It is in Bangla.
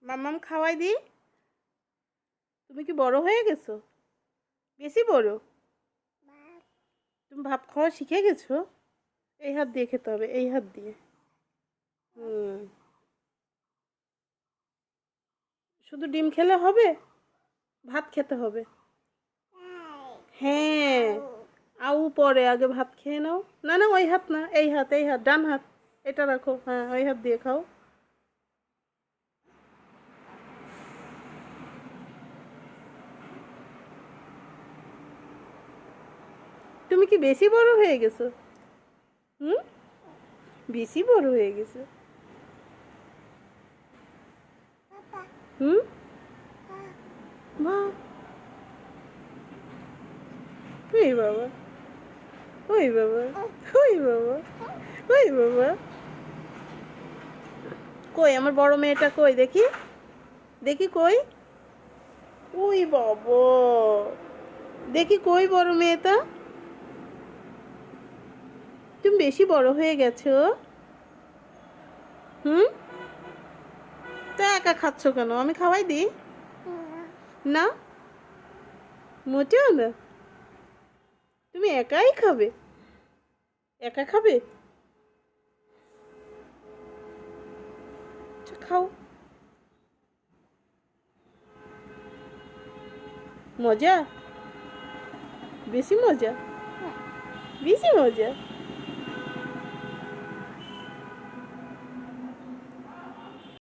মাম্মাম খাওয়াই দি। তুমি কি বড় হয়ে গেছো? বেশি বড়? তুমি ভাত খাওয়া শিখে গেছো? এই হাত দিয়ে খেতে হবে, এই হাত দিয়ে। হুম। শুধু ডিম খেলে হবে? ভাত খেতে হবে। হ্যাঁ, আউ পরে, আগে ভাত খেয়ে নাও। না না, ওই হাত না, এই হাত, এই হাত, ডান হাত। এটা রাখো, হ্যাঁ ওই হাত দিয়ে খাও। তুমি কি বেশি বড় হয়ে গেছো? হুম, বেশি বড় হয়ে গেছো। হুম, মা, ওই বাবা, ওই বাবা, ওই বাবা, ওই বাবা। কই আমার বড় মেয়েটা, কই দেখি, দেখি কই। ওই বাবা, দেখি কই বড় মেয়েটা। তুমি বেশি বড় হয়ে গেছো। হুম, তা একা খাচ্ছ কেন? আমি খাওয়াই দিই। না, মোটেও না। তুমি একাই খাবে? একা খাবে? আচ্ছা, খাও। মজা? বেশি মজা? বেশি মজা?